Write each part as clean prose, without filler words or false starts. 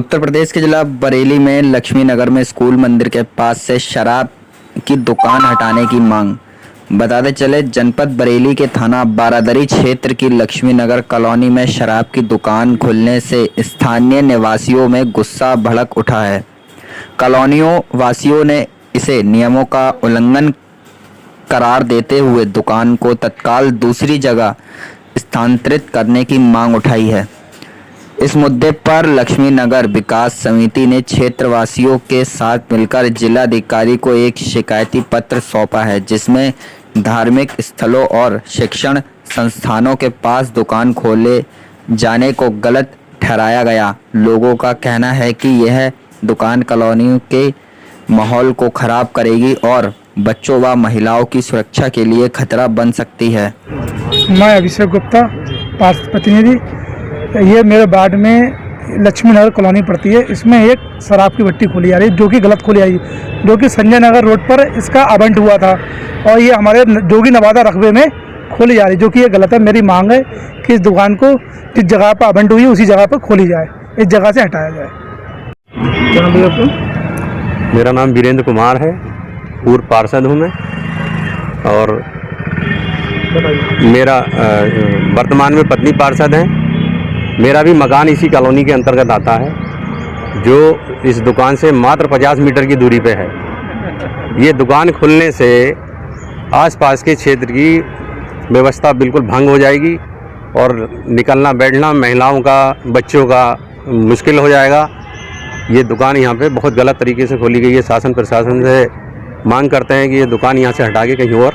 उत्तर प्रदेश के जिला बरेली में लक्ष्मी नगर में स्कूल मंदिर के पास से शराब की दुकान हटाने की मांग। बताते चले जनपद बरेली के थाना बारादरी क्षेत्र की लक्ष्मी नगर कॉलोनी में शराब की दुकान खुलने से स्थानीय निवासियों में गुस्सा भड़क उठा है। कॉलोनियों वासियों ने इसे नियमों का उल्लंघन करार देते हुए दुकान को तत्काल दूसरी जगह स्थानांतरित करने की मांग उठाई है। इस मुद्दे पर लक्ष्मी नगर विकास समिति ने क्षेत्रवासियों के साथ मिलकर जिलाधिकारी को एक शिकायती पत्र सौंपा है, जिसमें धार्मिक स्थलों और शिक्षण संस्थानों के पास दुकान खोले जाने को गलत ठहराया गया। लोगों का कहना है कि यह दुकान कॉलोनी के माहौल को खराब करेगी और बच्चों व महिलाओं की सुरक्षा के लिए खतरा बन सकती है। मैं अभिषेक गुप्ता, पार्षद प्रतिनिधि। ये मेरे वार्ड में लक्ष्मी नगर कॉलोनी पड़ती है। इसमें एक शराब की भट्टी खोली जा रही है, जो कि गलत खोली आई, जो कि संजय नगर रोड पर इसका आवंट हुआ था और ये हमारे जोगी नवादा रकबे में खोली जा रही है, जो कि ये गलत है। मेरी मांग है कि इस दुकान को जिस जगह पर आवंट हुई है उसी जगह पर खोली जाए, इस जगह से हटाया जाए। क्या नाम है आपका? मेरा नाम वीरेंद्र कुमार है, पूर्व पार्षद हूँ मैं, और मेरा वर्तमान में पत्नी पार्षद है। मेरा भी मकान इसी कॉलोनी के अंतर्गत आता है, जो इस दुकान से मात्र 50 मीटर की दूरी पे है। ये दुकान खुलने से आसपास के क्षेत्र की व्यवस्था बिल्कुल भंग हो जाएगी और निकलना बैठना महिलाओं का, बच्चों का मुश्किल हो जाएगा। ये दुकान यहाँ पे बहुत गलत तरीके से खोली गई है। शासन प्रशासन से मांग करते हैं कि ये दुकान यहाँ से हटा के कहीं और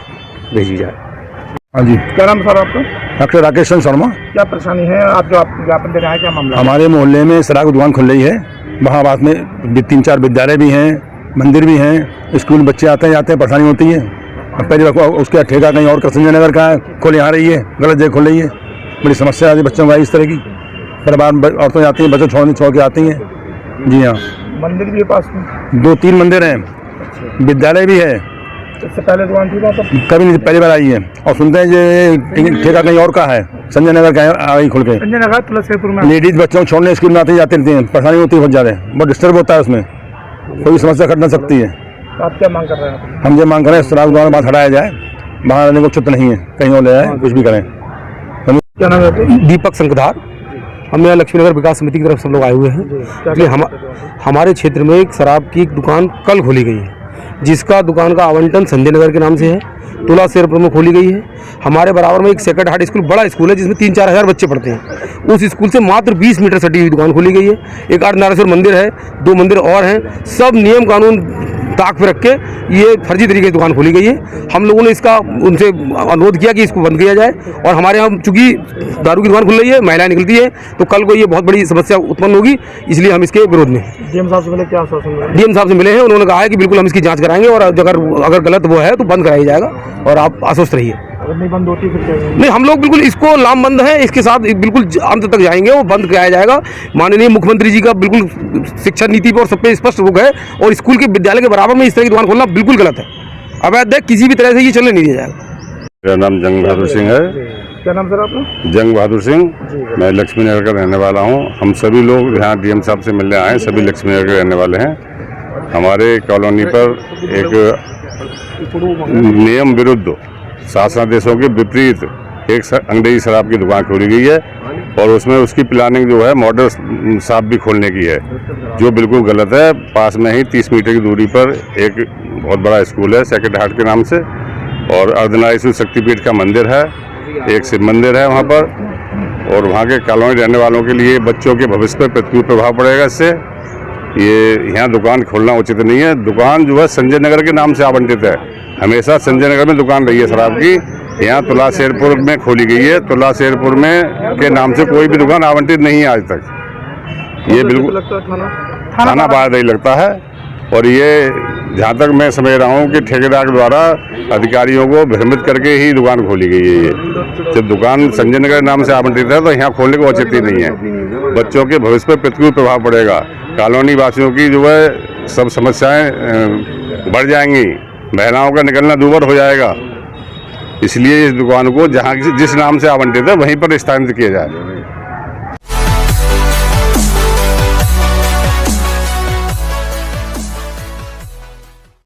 भेजी जाए। हाँ जी, क्या नाम सर आपका? डॉक्टर राकेश चंद्र शर्मा। क्या परेशानी है? आप जो आप ज्ञापन दे रहे हैं, क्या मामला? हमारे मोहल्ले में शराब की दुकान खुल रही है। वहाँ पास में 3-4 विद्यालय भी हैं, मंदिर भी हैं, स्कूल बच्चे आते हैं जाते हैं, परेशानी होती है। पहली बार उसका ठेका कहीं और संजय नगर का है, खोले आ रही है, गलत जगह खोल रही है। बड़ी समस्या आती है बच्चों का इस तरह की। परिवार औरतें जाती हैं, बच्चे छोड़ के आती हैं। जी हाँ, मंदिर भी है पास में? 2-3 मंदिर हैं, विद्यालय भी है। इससे पहले दुकान थी वहाँ? कभी नहीं, पहली बार आई है। और सुनते हैं ये ठेका कहीं और का है, संजय नगर का है, आई खुल के। संजय नगर तुलसीपुर में लेडीज बच्चों को छोड़ने स्कूल में आते जाते रहती हैं, परेशानी होती है बहुत ज़्यादा, बहुत डिस्टर्ब होता है उसमें, कोई समस्या घट ना सकती है। तो आप क्या मांग कर रहे हैं? हम ये मांग करें शराब दुकान बात हटाया जाए, बाहर रहने को उचित नहीं है, कहीं और ले जाए, कुछ भी करें। क्या नाम है? दीपक संकधार। हम यहाँ लक्ष्मी नगर विकास समिति की तरफ से लोग आए हुए हैं। इसलिए हमारे क्षेत्र में एक शराब की दुकान कल खोली गई है, जिसका दुकान का आवंटन संजय नगर के नाम से है, तुला शेरपुर में खोली गई है। हमारे बराबर में एक सेक्रेड हार्ट स्कूल, बड़ा स्कूल है, जिसमें 3-4 हज़ार बच्चे पढ़ते हैं। उस स्कूल से मात्र 20 मीटर सटी हुई दुकान खोली गई है। एक अर्धनारेश्वर मंदिर है, 2 मंदिर और हैं। सब नियम कानून ताक पे रख के ये फर्जी तरीके की दुकान खोली गई है। हम लोगों ने इसका उनसे अनुरोध किया कि इसको बंद किया जाए। और हमारे यहाँ चूँकि दारू की दुकान खुल रही है, महिलाएं निकलती है, तो कल को ये बहुत बड़ी समस्या उत्पन्न होगी, इसलिए हम इसके विरोध में। डीएम साहब से मिले? क्या आश्वासन? डीएम साहब से मिले हैं, उन्होंने कहा है कि बिल्कुल हम इसकी जांच कराएंगे और अगर गलत वो है तो बंद कराया जाएगा, और आप आश्वस्त रहिए। अगर नहीं बंद होती फिर क्या? नहीं, हम लोग बिल्कुल इसको लामबंद है, इसके साथ बिल्कुल अंत तक जाएंगे, वो बंद कराया जाएगा। माननीय मुख्यमंत्री जी का बिल्कुल शिक्षा नीति पर और सब पे स्पष्ट रुख है, और स्कूल के विद्यालय के बराबर में इस तरह की दुकान खोलना बिल्कुल गलत है। अवैध है, किसी भी तरह से ये चलने नहीं दिया जाएगा। मेरा नाम जंग बहादुर सिंह है। क्या नाम सर आपका? जंग बहादुर सिंह। मैं लक्ष्मी नगर का रहने वाला हूँ। हम सभी लोग यहाँ डीएम साहब से मिलने आए, सभी लक्ष्मी नगर के रहने वाले हैं। हमारे कॉलोनी पर एक नियम विरुद्ध, शासनादेशों के विपरीत एक अंग्रेजी शराब की दुकान खोली गई है, और उसमें उसकी प्लानिंग जो है मॉडल शॉप भी खोलने की है, जो बिल्कुल गलत है। पास में ही 30 मीटर की दूरी पर एक बहुत बड़ा स्कूल है सेक्रेड हार्ट के नाम से, और अर्धनारीश्वर शक्तिपीठ का मंदिर है, एक शिव मंदिर है वहाँ पर, और वहाँ के कॉलोनी रहने वालों के लिए बच्चों के भविष्य पर प्रतिकूल प्रभाव पड़ेगा इससे। ये यहाँ दुकान खोलना उचित नहीं है। दुकान जो है संजय नगर के नाम से आवंटित है, हमेशा संजय नगर में दुकान रही है शराब की। यहाँ तुला शेरपुर में खोली गई है, तुला शेरपुर में के नाम से कोई भी दुकान आवंटित नहीं है आज तक। ये बिल्कुल थाना बारादरी लगता है, और ये जहाँ तक मैं समझ रहा हूँ कि ठेकेदार द्वारा अधिकारियों को भ्रमित करके ही दुकान खोली गई है। ये जब दुकान संजय नगर नाम से आवंटित है तो यहाँ खोलने को औचित्य नहीं है। बच्चों के भविष्य पर प्रतिकूल प्रभाव पड़ेगा, कॉलोनी वासियों की जो है सब समस्याएं बढ़ जाएंगी, महिलाओं का निकलना दूभर हो जाएगा। इसलिए इस दुकान को जहाँ जिस नाम से आवंटित है वहीं पर स्थानांतरित किया जाए।